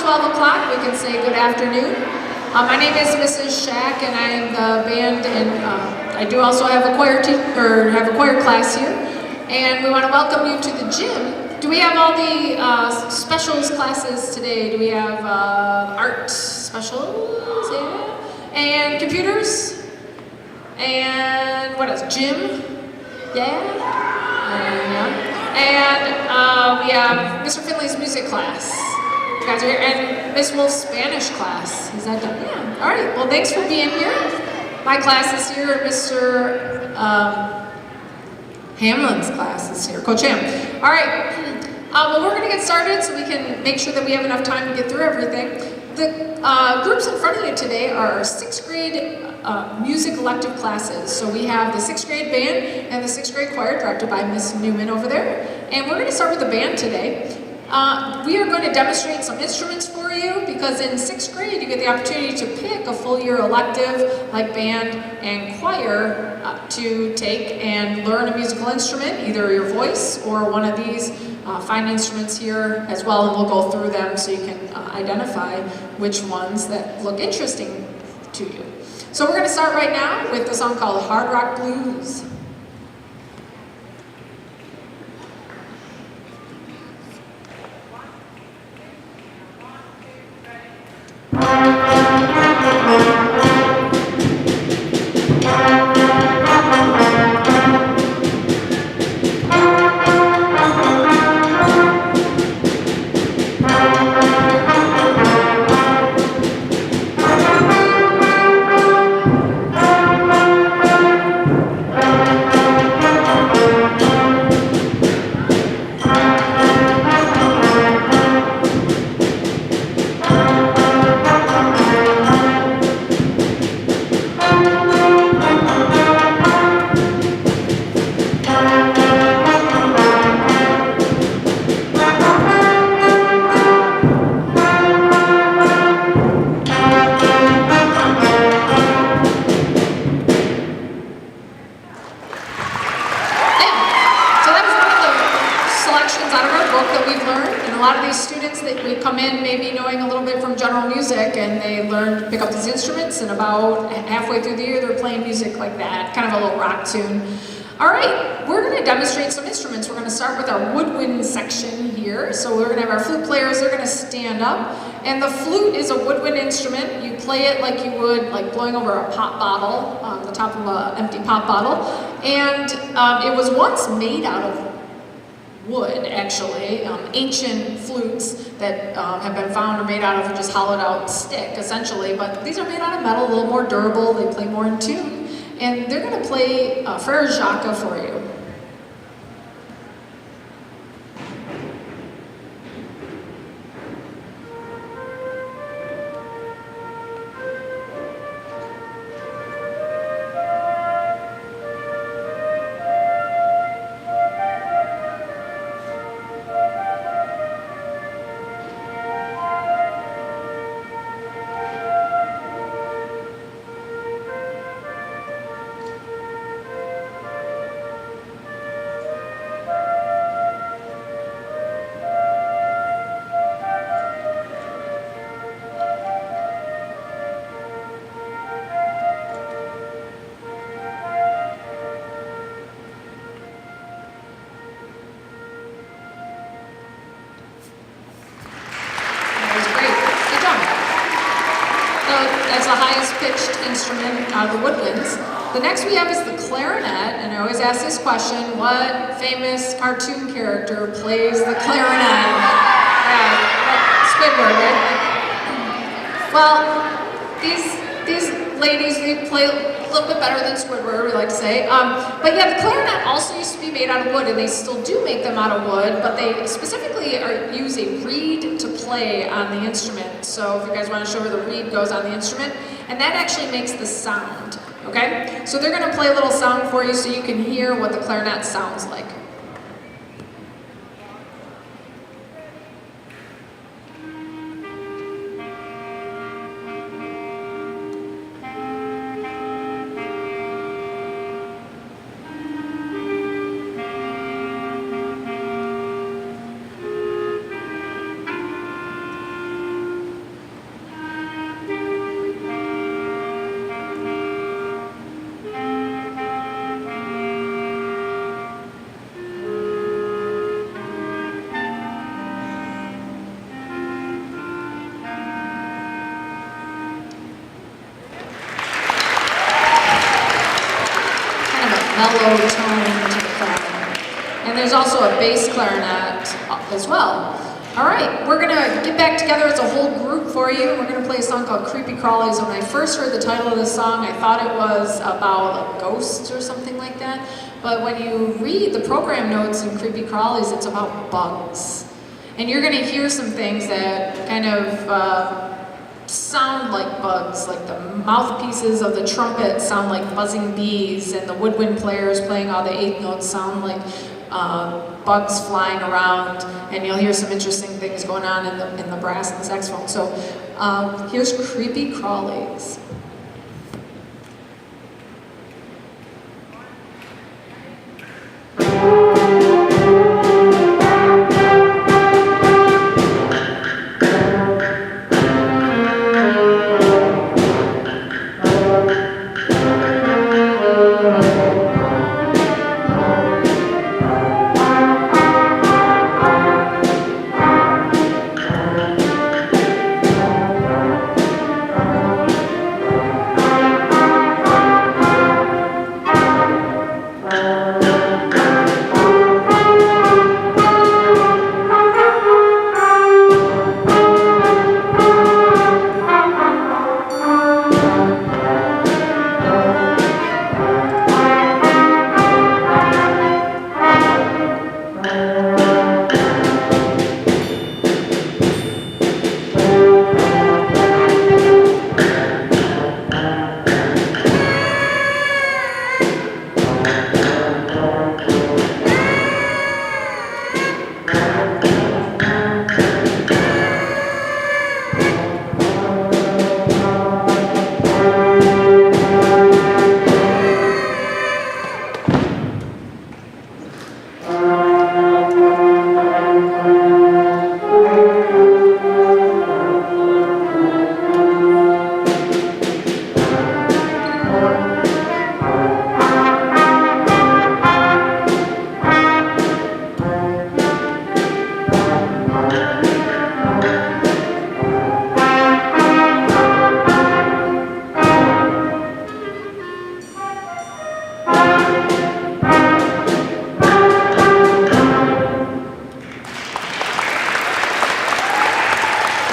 12 o'clock, we can say good afternoon. My name is Mrs. Shack, and I am the band, and I do also have a choir class here. And we want to welcome you to the gym. Do we have all the specials classes today? Do we have art specials? Yeah. And computers? And what else? Gym? Yeah. And we have Mr. Finley's music class. You guys are here. And Miss Wolf's Spanish class. Is that done? Yeah. All right. Well, thanks for being here. My class is here. Mr. Hamlin's class is here. Coach Ham. All right. Well, we're going to get started so we can make sure that we have enough time to get through everything. The groups in front of you today are 6th grade music elective classes. So we have the 6th grade band and the 6th grade choir directed by Miss Newman over there. And we're going to start with the band today. We are going to demonstrate some instruments for you because in 6th grade you get the opportunity to pick a full year elective like band and choir to take and learn a musical instrument, either your voice or one of these fine instruments here as well, and we'll go through them so you can identify which ones that look interesting to you. So we're going to start right now with a song called Hard Rock Blues. And about halfway through the year, they're playing music like that, kind of a little rock tune. All right, we're going to demonstrate some instruments. We're going to start with our Woodwinds section here. So we're going to have our flute players, they're going to stand up. And the flute is a woodwind instrument. You play it like you would, like blowing over a pop bottle, on the top of an empty pop bottle. And it was once made out of wood, actually. Ancient flutes that have been found are made out of just hollowed out stick, essentially, but these are made out of metal, a little more durable, they play more in tune. And they're going to play Frere Jacques for you. The Woodwinds. The next we have is the clarinet, and I always ask this question, what famous cartoon character plays the clarinet? Squidward, right? Well, these ladies, they play a little bit better than Squidward, we like to say. But yeah, the clarinet also used to be made out of wood, and they still do make them out of wood, but they specifically use a reed to play on the instrument. So if you guys want to show where the reed goes on the instrument, and that actually makes the sound, okay? So they're going to play a little sound for you so you can hear what the clarinet sounds like. low tone to the clarinet. And there's also a bass clarinet as well. All right, we're gonna get back together as a whole group for you. We're gonna play a song called Creepy Crawlies. When I first heard the title of this song, I thought it was about like, ghosts or something like that. But when you read the program notes in Creepy Crawlies, it's about bugs. And you're gonna hear some things that kind of sound like bugs, like the mouthpieces of the trumpet sound like buzzing bees, and the woodwind players playing all the eighth notes sound like bugs flying around, and you'll hear some interesting things going on in the brass and the saxophone. So here's Creepy Crawlies.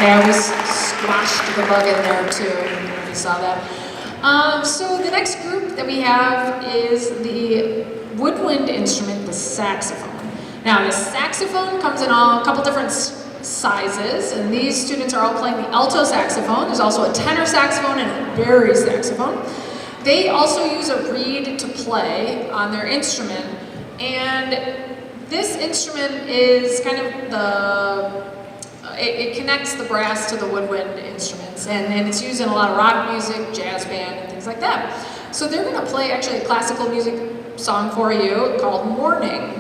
Yeah, we squashed the bug in there too. I don't know if you saw that. So the next group that we have is the woodwind instrument, the saxophone. Now the saxophone comes in a couple different sizes, and these students are all playing the alto saxophone. There's also a tenor saxophone and a barry saxophone. They also use a reed to play on their instrument, and this instrument is kind of it connects the brass to the woodwind instruments, and it's used in a lot of rock music, jazz band, and things like that. So they're going to play actually a classical music song for you called Morning.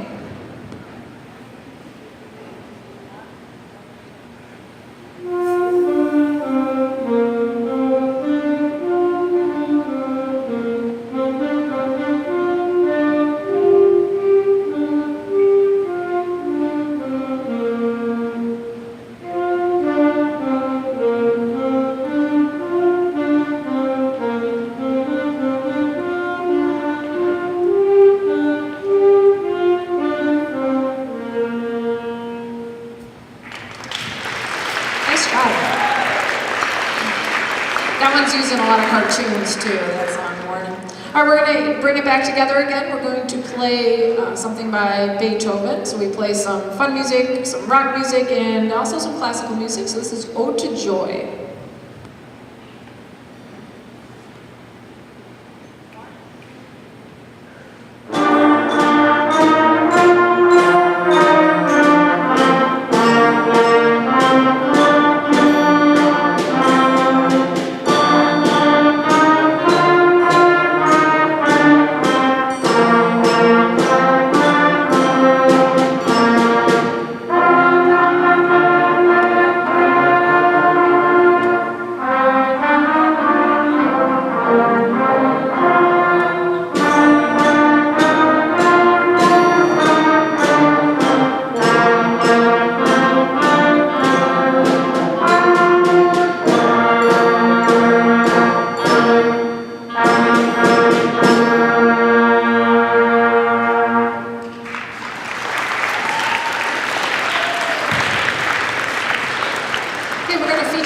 That one's used in a lot of cartoons too, that song, Morning. All right, we're going to bring it back together again. We're going to play something by Beethoven. So we play some fun music, some rock music, and also some classical music. So this is Ode to Joy.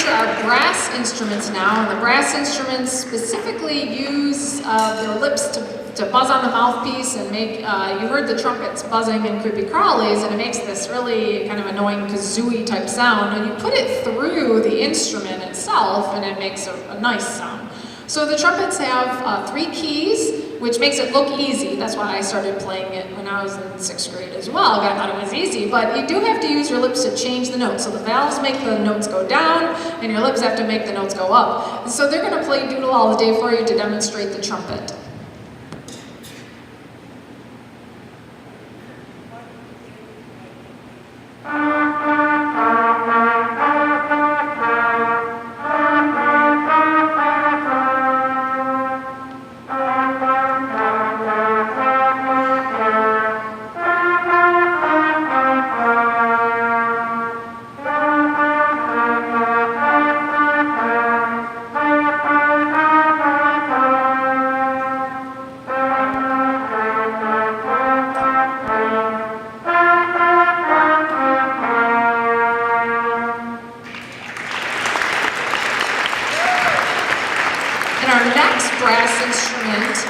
feature our brass instruments now, and the brass instruments specifically use their lips to buzz on the mouthpiece and make, you heard the trumpets buzzing in Creepy Crawlies, and it makes this really kind of annoying kazooie type sound, and you put it through the instrument itself and it makes a nice sound. So the trumpets have 3 keys, which makes it look easy. That's why I started playing it when I was in 6th grade as well. I thought it was easy, but you do have to use your lips to change the notes. So the valves make the notes go down, and your lips have to make the notes go up. And so they're going to play Doodle All the Day for you to demonstrate the trumpet.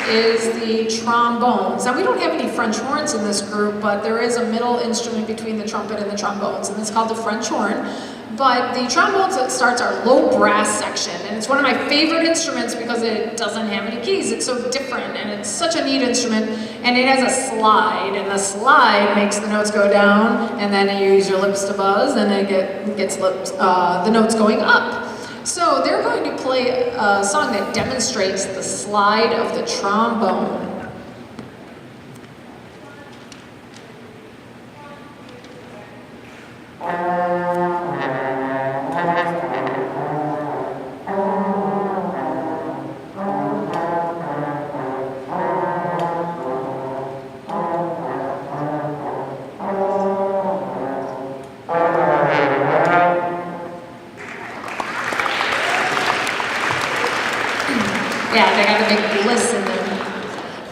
Is the trombones. Now we don't have any French horns in this group, but there is a middle instrument between the trumpet and the trombones, and it's called the French horn. But the trombones that starts our low brass section, and it's one of my favorite instruments because it doesn't have any keys. It's so different, and it's such a neat instrument, and it has a slide, and the slide makes the notes go down, and then you use your lips to buzz, and it gets the notes going up. So they're going to play a song that demonstrates the slide of the trombone. Yeah, they got a big bliss in them.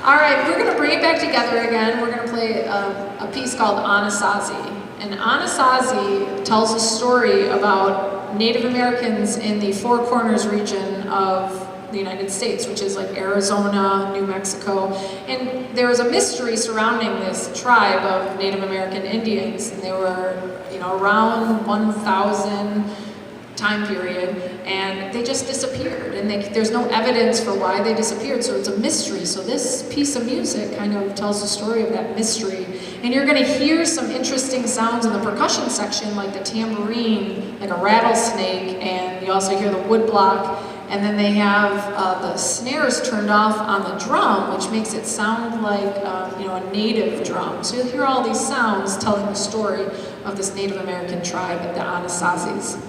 All right, we're going to bring it back together again. We're going to play a piece called Anasazi. And Anasazi tells a story about Native Americans in the Four Corners region of the United States, which is like Arizona, New Mexico. And there was a mystery surrounding this tribe of Native American Indians. And they were, around 1,000 time period, and they just disappeared, and there's no evidence for why they disappeared, so it's a mystery. So this piece of music kind of tells the story of that mystery, and you're going to hear some interesting sounds in the percussion section, like the tambourine, like a rattlesnake, and you also hear the wood block, and then they have the snares turned off on the drum, which makes it sound like a native drum. So you'll hear all these sounds telling the story of this Native American tribe, the Anasazis.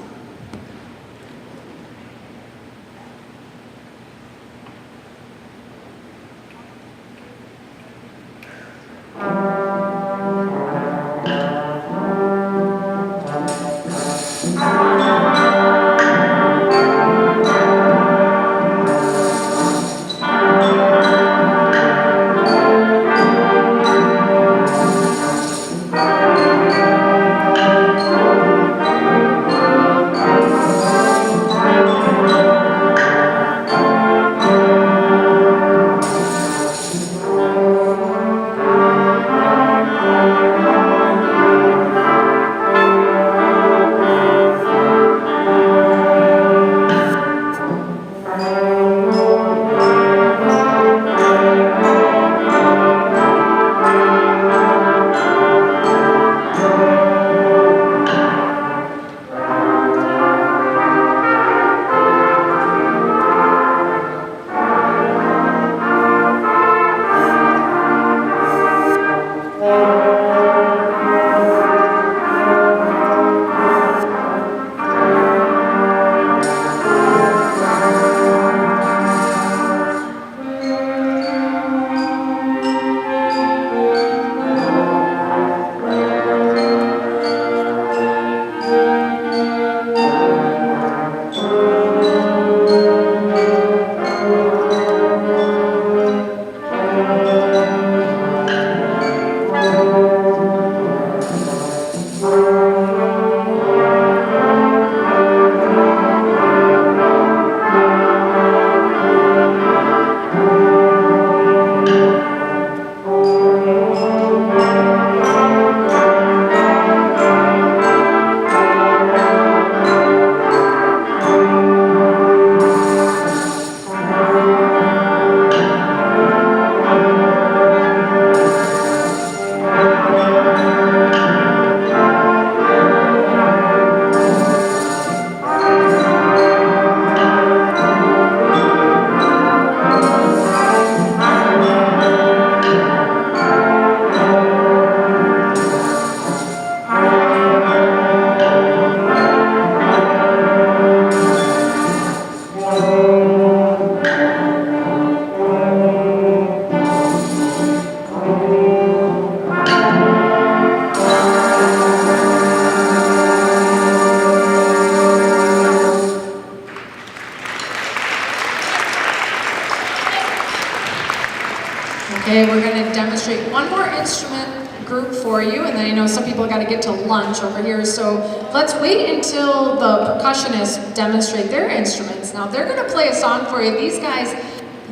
demonstrate one more instrument group for you, and then I know some people got to get to lunch over here, so let's wait until the percussionists demonstrate their instruments. Now they're going to play a song for you. These guys,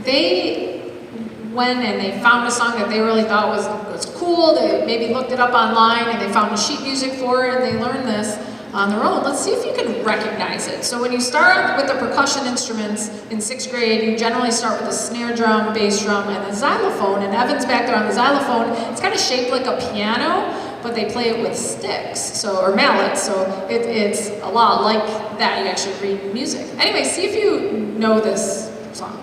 they went and they found a song that they really thought was cool. They maybe looked it up online and they found the sheet music for it and they learned this on their own. Let's see if you can recognize it. So when you start with the percussion instruments in 6th grade, you generally start with the snare drum, bass drum, and the xylophone. And Evan's back there on the xylophone. It's kind of shaped like a piano, but they play it with sticks, or mallets. So it's a lot like that. You actually read music. Anyway, see if you know this song.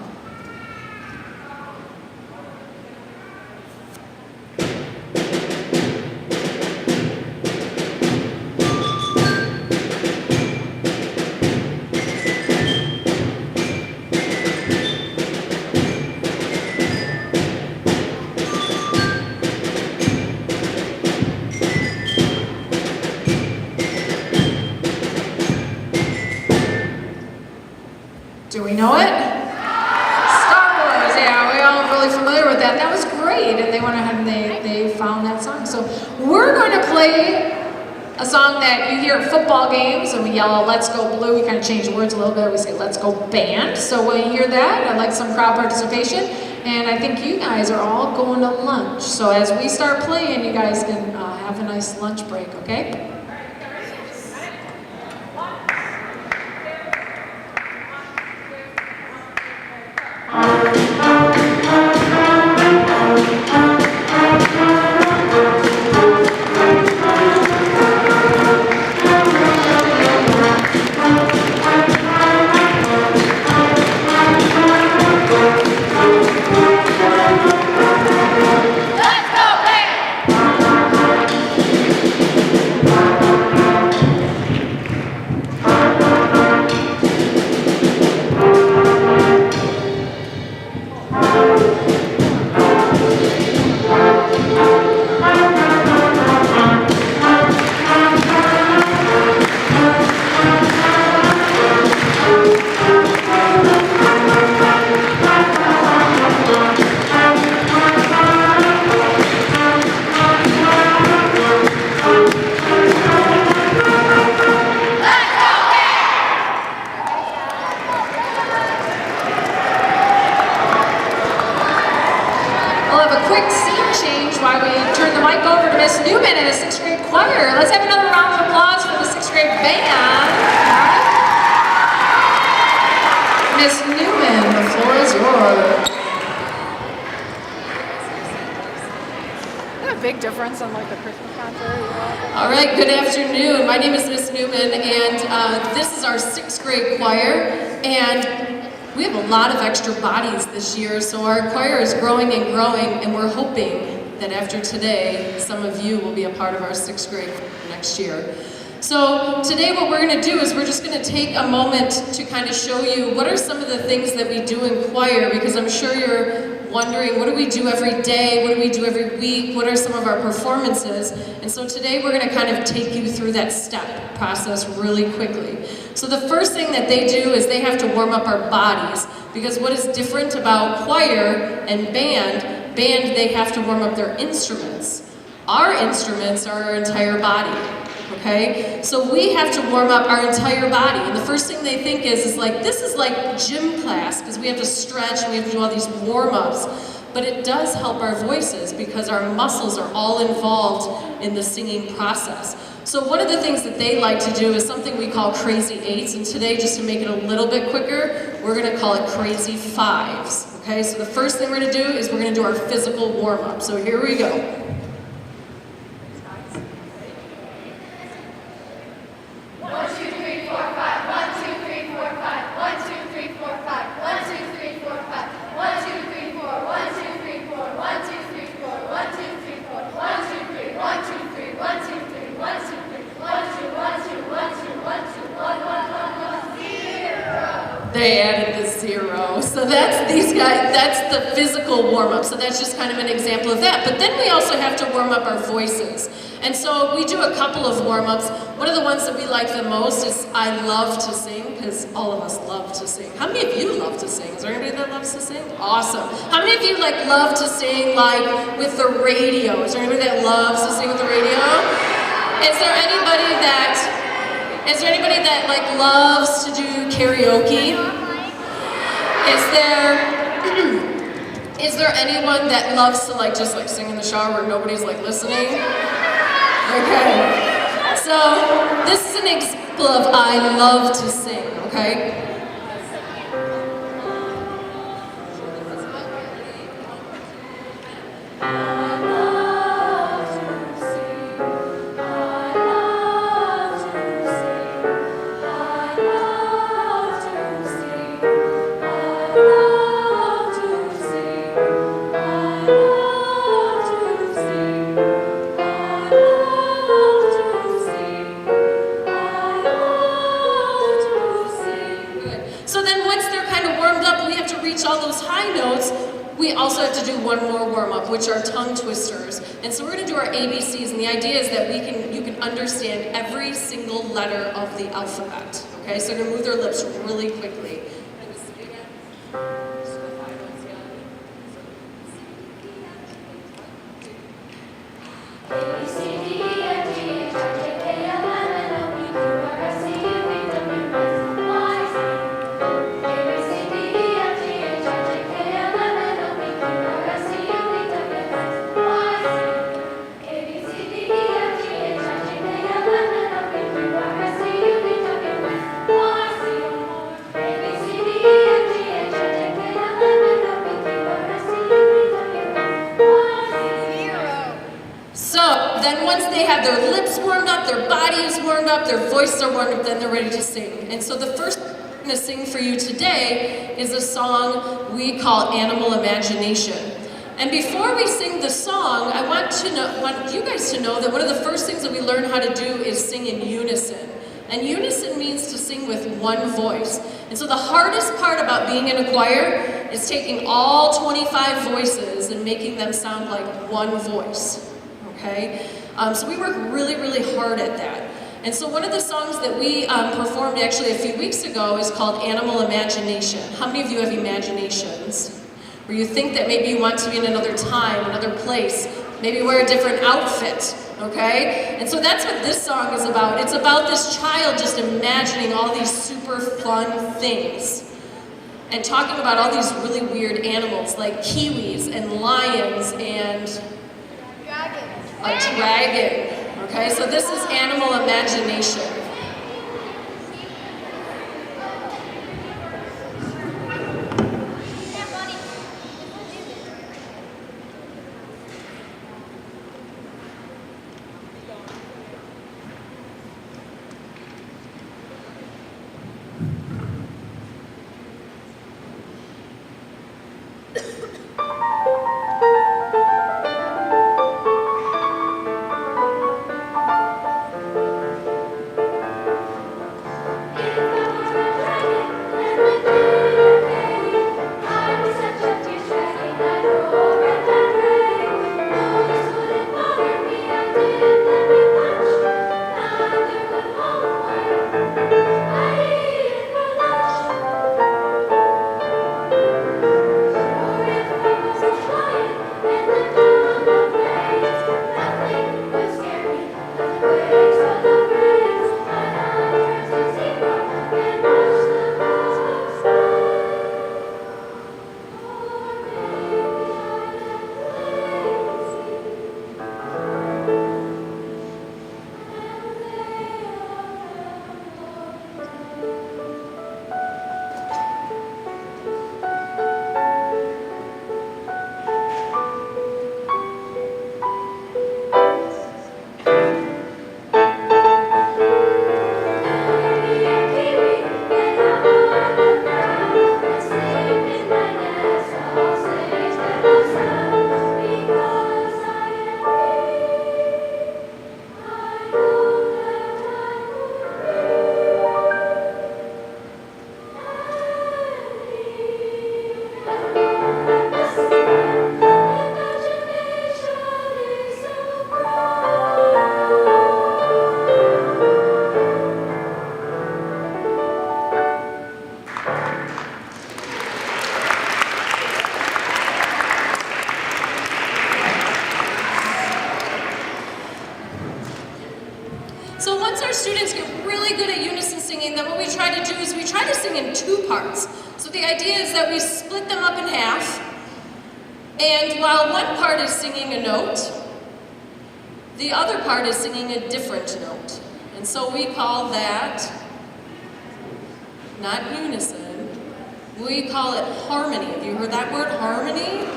Do we know it? Star Wars, yeah, we're all really familiar with that. That was great, and they went ahead and they found that song. So we're going to play a song that you hear at football games, and we yell, "Let's go blue." We kind of change the words a little bit. We say, "Let's go band." So when you hear that, I'd like some crowd participation, and I think you guys are all going to lunch. So as we start playing, you guys can have a nice lunch break, okay? All right, good afternoon. My name is Miss Newman, and this is our 6th grade choir, and we have a lot of extra bodies this year, so our choir is growing and growing, and we're hoping that after today, some of you will be a part of our 6th grade next year. So today what we're going to do is we're just going to take a moment to kind of show you what are some of the things that we do in choir, because I'm sure you're wondering, what do we do every day? What do we do every week? What are some of our performances? And so today we're going to kind of take you through that step process really quickly. So the first thing that they do is they have to warm up our bodies, because what is different about choir and band, they have to warm up their instruments. Our instruments are our entire body. Okay, so we have to warm up our entire body, and the first thing they think is like, this is like gym class, because we have to stretch and we have to do all these warm-ups, but it does help our voices because our muscles are all involved in the singing process. So one of the things that they like to do is something we call crazy eights, and today, just to make it a little bit quicker, we're going to call it crazy fives. Okay, so the first thing we're going to do is we're going to do our physical warm-up. So here we go. 0. They added the 0. So that's these guys, that's the physical warm-up. So that's just kind of an example of that. But then we also have to warm up our voices. And so we do a couple of warm-ups. one of the ones that we like the most is I Love to Sing, because all of us love to sing. How many of you love to sing? Is there anybody that loves to sing? Awesome. How many of you like love to sing like with the radio? Is there anybody that loves to sing with the radio? Is there anybody that like loves to do karaoke? Is there anyone that loves to like just like sing in the shower where nobody's like listening? Okay. So this is an example of I love to sing, okay? We also have to do one more warm-up, which are tongue twisters. And so we're going to do our ABCs, and the idea is that you can understand every single letter of the alphabet. Okay, so you're going to move their lips really quickly. Their lips warmed up, their bodies warmed up, their voices are warmed up, then they're ready to sing. And so the first thing I'm going to sing for you today is a song we call Animal Imagination. And before we sing the song, I want you guys to know that one of the first things that we learn how to do is sing in unison. And unison means to sing with one voice. And so the hardest part about being in a choir is taking all 25 voices and making them sound like one voice. Okay? So we work really, really hard at that. And so one of the songs that we performed actually a few weeks ago is called Animal Imagination. How many of you have imaginations? Where you think that maybe you want to be in another time, another place, maybe wear a different outfit, okay? And so that's what this song is about. It's about this child just imagining all these super fun things and talking about all these really weird animals like kiwis and lions and a dragon. Okay, so this is Animal Imagination. instruments get really good at unison singing, then what we try to do is we try to sing in two parts. So the idea is that we split them up in half, and while one part is singing a note, the other part is singing a different note. And so we call that, not unison, we call it harmony. Have you heard that word, harmony?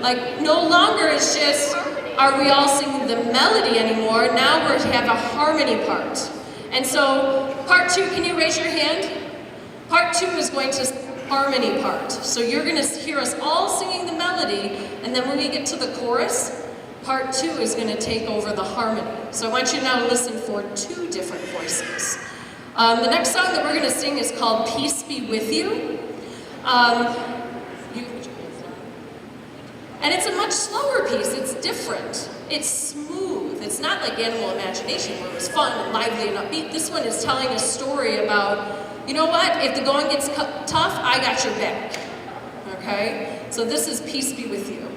Like, no longer is just, are we all singing the melody anymore? Now we have a harmony part. And so, part 2, can you raise your hand? Part 2 is going to harmony part. So you're going to hear us all singing the melody, and then when we get to the chorus, part 2 is going to take over the harmony. So I want you now to listen for 2 different voices. The next song that we're going to sing is called Peace Be With You. And it's a much slower piece. It's different. It's smooth. It's not like Animal Imagination where it was fun and lively and upbeat. This one is telling a story about, you know what, if the going gets tough, I got your back. Okay? So this is Peace Be With You.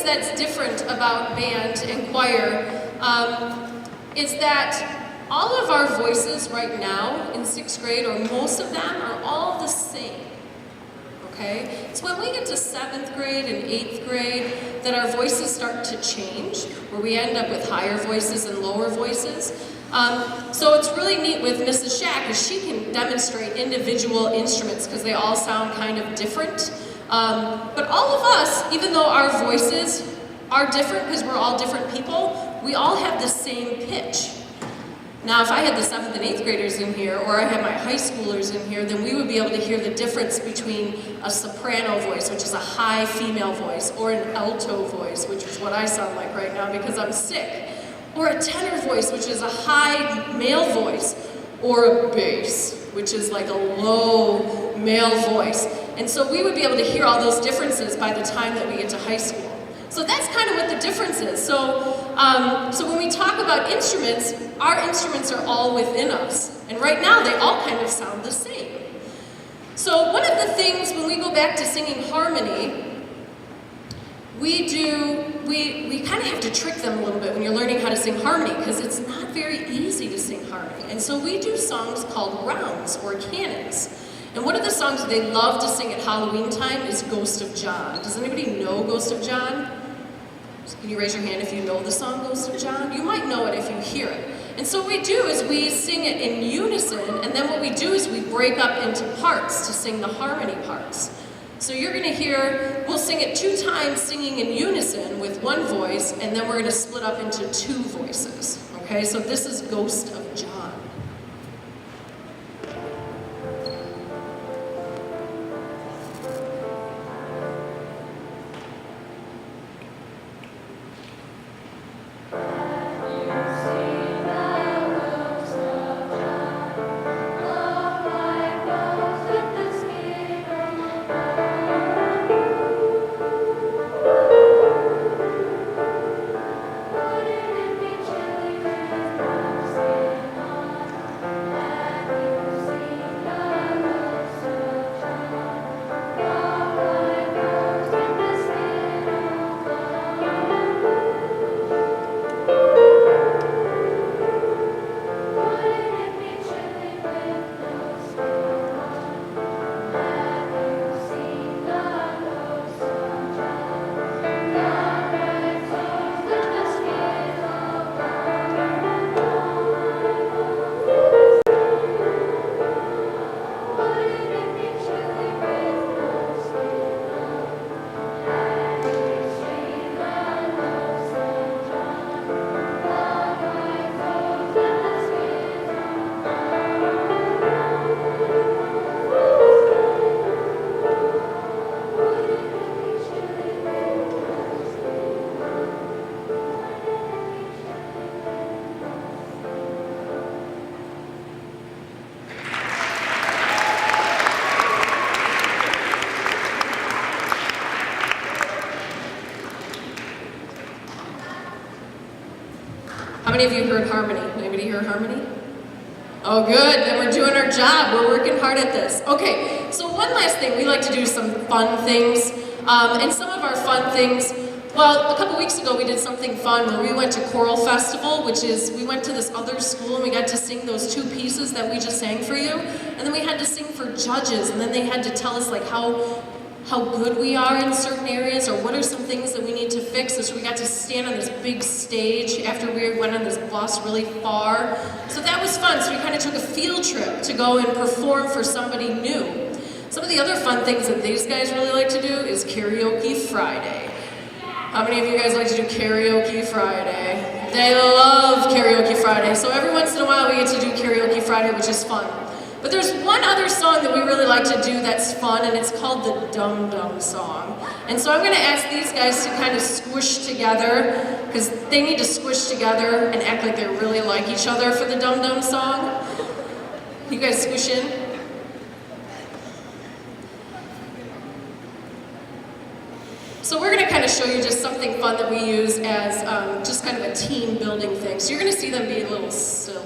That's different about band and choir is that all of our voices right now in 6th grade, or most of them, are all the same. Okay? So when we get to 7th grade and 8th grade, then our voices start to change, where we end up with higher voices and lower voices. So it's really neat with Mrs. Shack, because she can demonstrate individual instruments because they all sound kind of different. But all of us, even though our voices are different because we're all different people, we all have the same pitch. Now, if I had the 7th and 8th graders in here, or I had my high schoolers in here, then we would be able to hear the difference between a soprano voice, which is a high female voice, or an alto voice, which is what I sound like right now because I'm sick, or a tenor voice, which is a high male voice, or a bass, which is like a low male voice. And so we would be able to hear all those differences by the time that we get to high school. So that's kind of what the difference is. So when we talk about instruments, our instruments are all within us. And right now, they all kind of sound the same. So one of the things, when we go back to singing harmony, we kind of have to trick them a little bit when you're learning how to sing harmony, because it's not very easy to sing harmony. And so we do songs called rounds or canons. And one of the songs that they love to sing at Halloween time is Ghost of John. Does anybody know Ghost of John? Can you raise your hand if you know the song Ghost of John? You might know it if you hear it. And so what we do is we sing it in unison, and then what we do is we break up into parts to sing the harmony parts. So you're going to hear, we'll sing it 2 times singing in unison with one voice, and then we're going to split up into 2 voices. Okay, so this is Ghost of John. How many of you heard harmony? Anybody hear harmony? Oh good, then we're doing our job. We're working hard at this. Okay, so one last thing. We like to do some fun things. And some of our fun things, well, a couple weeks ago we did something fun where we went to Choral Festival, which is, we went to this other school and we got to sing those 2 pieces that we just sang for you. And then we had to sing for judges, and then they had to tell us like how good we are in certain areas, or what are some things that we need to fix. So we got to stand on this big stage after we went on this bus really far. So that was fun. So we kind of took a field trip to go and perform for somebody new. Some of the other fun things that these guys really like to do is Karaoke Friday. How many of you guys like to do Karaoke Friday? They love Karaoke Friday. So every once in a while we get to do Karaoke Friday, which is fun. But there's one other song that we really like to do that's fun, and it's called the Dum Dum Song. And so I'm going to ask these guys to kind of squish together, because they need to squish together and act like they really like each other for the Dum Dum Song. You guys squish in? So we're going to kind of show you just something fun that we use as just kind of a team building thing. So you're going to see them be a little silly.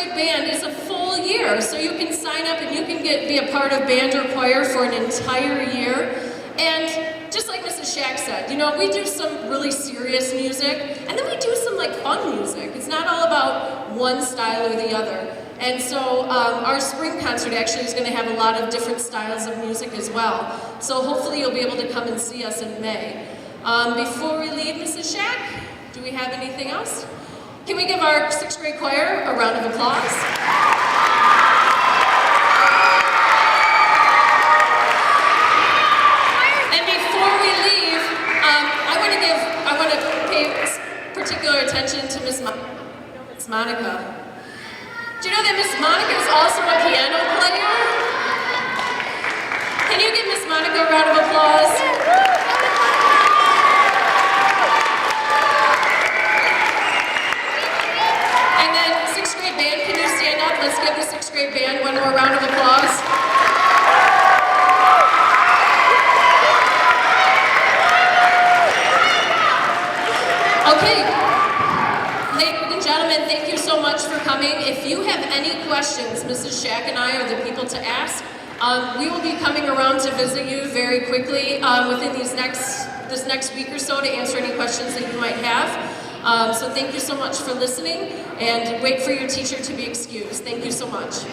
grade band is a full year, so you can sign up and you can be a part of band or choir for an entire year. And just like Mrs. Shack said, you know, we do some really serious music, and then we do some like fun music. It's not all about one style or the other. And so our spring concert actually is going to have a lot of different styles of music as well. So hopefully you'll be able to come and see us in May. Before we leave, Mrs. Shack, do we have anything else? Can we give our 6th grade choir a round of applause? I want to pay particular attention to Miss Monica. Do you know that Miss Monica is also a piano player? Can you give Miss Monica a round of applause? And then 6th grade band, can you stand up? Let's give the 6th grade band one more round of applause. Okay, ladies and gentlemen, thank you so much for coming. If you have any questions, Mrs. Shack and I are the people to ask. We will be coming around to visit you very quickly within this next week or so to answer any questions that you might have. So thank you so much for listening, and wait for your teacher to be excused. Thank you so much.